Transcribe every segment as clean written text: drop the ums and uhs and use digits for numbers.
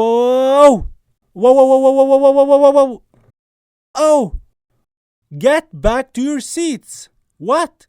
Whoa! Whoa, whoa, whoa, whoa, whoa, whoa, whoa, whoa, whoa, whoa! Oh! Get back to your seats! What?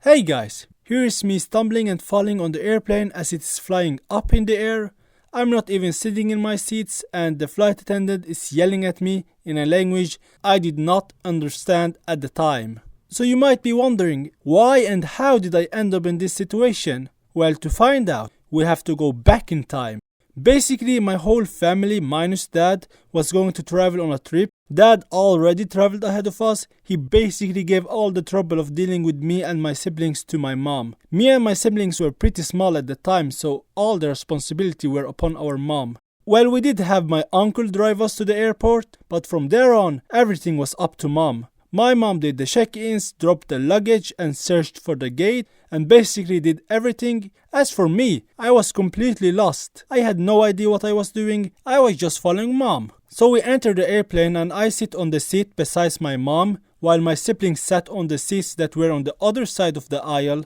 Hey guys, here is me stumbling and falling on the airplane as it is flying up in the air. I'm not even sitting in my seats and the flight attendant is yelling at me in a language I did not understand at the time. So you might be wondering, why and how did I end up in this situation? Well, to find out, we have to go back in time. Basically, my whole family, minus Dad, was going to travel on a trip. Dad already traveled ahead of us. He basically gave all the trouble of dealing with me and my siblings to my mom. Me and my siblings were pretty small at the time, so all the responsibility were upon our mom. Well, we did have my uncle drive us to the airport, but from there on, everything was up to mom. My mom did the check-ins, dropped the luggage and searched for the gate and basically did everything. As for me, I was completely lost. I had no idea what I was doing. I was just following mom. So we entered the airplane and I sit on the seat beside my mom while my siblings sat on the seats that were on the other side of the aisle.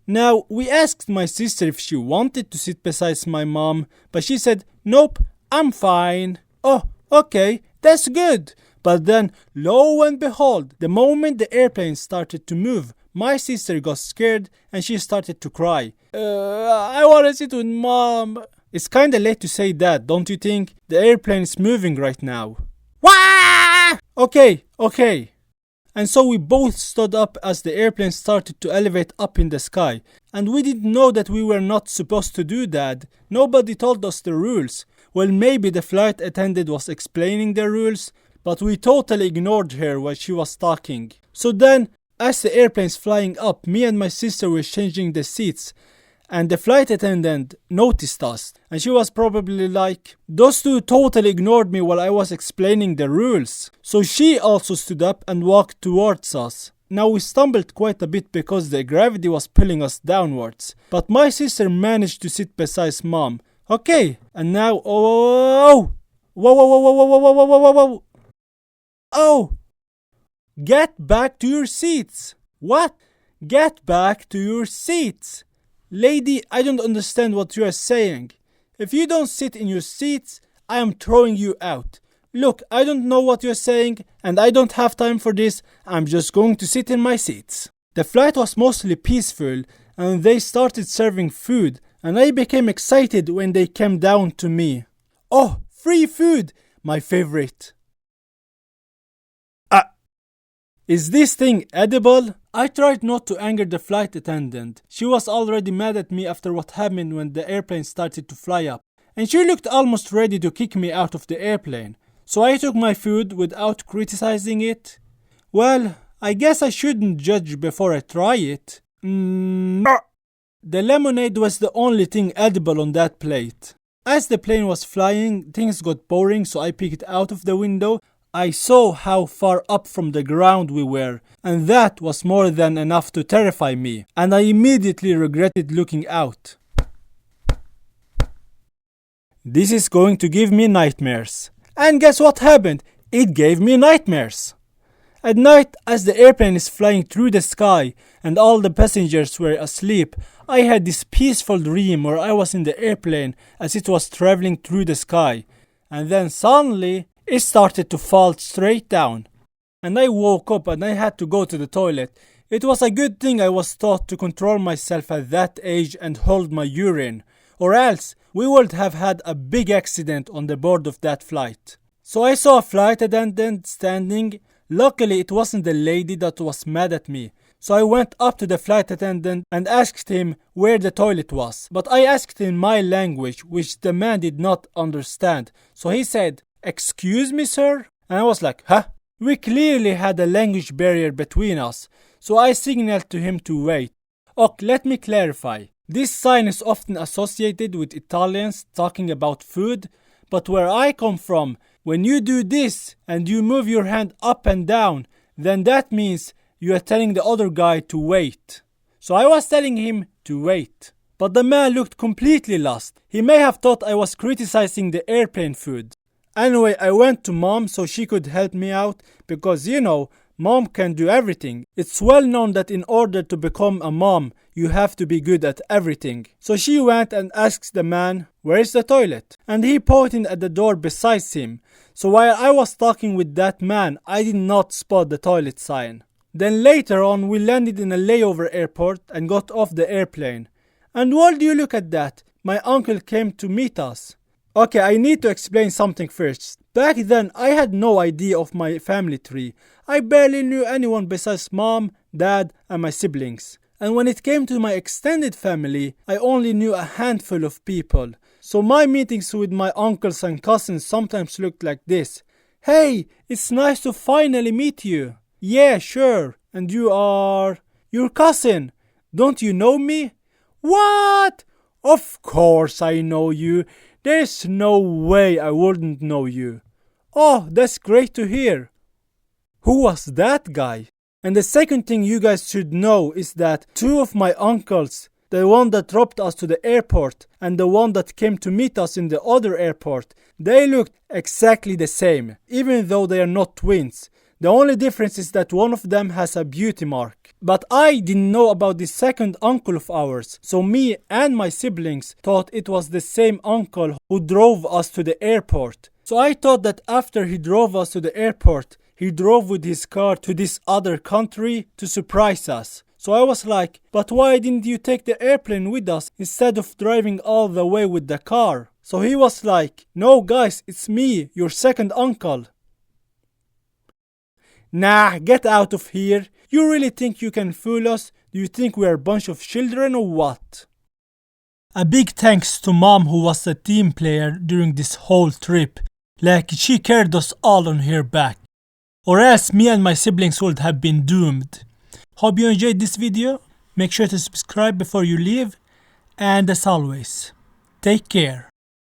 Now, we asked my sister if she wanted to sit beside my mom, but she said, "Nope, I'm fine." Oh, okay, that's good. But then, lo and behold, the moment the airplane started to move, my sister got scared and she started to cry. I want to sit with mom. It's kinda late to say that, don't you think? The airplane is moving right now. Wah! Okay. And so we both stood up as the airplane started to elevate up in the sky. And we didn't know that we were not supposed to do that. Nobody told us the rules. Well, maybe the flight attendant was explaining the rules, but we totally ignored her while she was talking. So then, as the airplane's flying up, me and my sister were changing the seats, and the flight attendant noticed us, and she was probably like, "Those two totally ignored me while I was explaining the rules." So she also stood up and walked towards us. Now we stumbled quite a bit because the gravity was pulling us downwards, but my sister managed to sit beside mom. Okay, and now, whoa, oh! Get back to your seats! What? Get back to your seats! Lady, I don't understand what you are saying. If you don't sit in your seats, I am throwing you out. Look, I don't know what you're saying, and I don't have time for this. I'm just going to sit in my seats. The flight was mostly peaceful, and they started serving food, and I became excited when they came down to me. Oh, free food! My favorite. Is this thing edible? I tried not to anger the flight attendant. She was already mad at me after what happened when the airplane started to fly up, and she looked almost ready to kick me out of the airplane. So I took my food without criticizing it. Well, I guess I shouldn't judge before I try it. The lemonade was the only thing edible on that plate. As the plane was flying, things got boring, so I peeked out of the window. I saw how far up from the ground we were, and that was more than enough to terrify me, and I immediately regretted looking out. This is going to give me nightmares. And guess what happened? It gave me nightmares. At night, as the airplane is flying through the sky and all the passengers were asleep, I had this peaceful dream where I was in the airplane as it was traveling through the sky, and then suddenly it started to fall straight down, and I woke up and I had to go to the toilet. It was a good thing I was taught to control myself at that age and hold my urine, or else we would have had a big accident on the board of that flight. So I saw a flight attendant standing. Luckily it wasn't the lady that was mad at me. So I went up to the flight attendant and asked him where the toilet was. But I asked in my language, which the man did not understand. So he said, "Excuse me, sir?" And I was like, huh? We clearly had a language barrier between us. So I signaled to him to wait. Ok, let me clarify. This sign is often associated with Italians talking about food. But where I come from, when you do this and you move your hand up and down, then that means you are telling the other guy to wait. So I was telling him to wait. But the man looked completely lost. He may have thought I was criticizing the airplane food. Anyway, I went to mom so she could help me out because, Mom can do everything. It's well known that in order to become a mom, you have to be good at everything. So she went and asked the man, where is the toilet? And he pointed at the door beside him. So while I was talking with that man, I did not spot the toilet sign. Then later on, we landed in a layover airport and got off the airplane. And what do you look at that? My uncle came to meet us. Okay, I need to explain something first. Back then, I had no idea of my family tree. I barely knew anyone besides mom, dad, and my siblings. And when it came to my extended family, I only knew a handful of people. So my meetings with my uncles and cousins sometimes looked like this. Hey, it's nice to finally meet you. Yeah, sure. And you are... your cousin. Don't you know me? What? Of course I know you. There's no way I wouldn't know you. Oh, that's great to hear. Who was that guy? And the second thing you guys should know is that two of my uncles, the one that dropped us to the airport and the one that came to meet us in the other airport, they looked exactly the same, even though they are not twins. The only difference is that one of them has a beauty mark. But I didn't know about the second uncle of ours, so me and my siblings thought it was the same uncle who drove us to the airport. So I thought that after he drove us to the airport, he drove with his car to this other country to surprise us. So I was like, but why didn't you take the airplane with us instead of driving all the way with the car? So he was like, no guys, it's me, your second uncle. Nah, get out of here. You really think you can fool us? Do you think we're a bunch of children or what? A big thanks to mom who was a team player during this whole trip. Like she carried us all on her back. Or else me and my siblings would have been doomed. Hope you enjoyed this video. Make sure to subscribe before you leave. And as always, take care.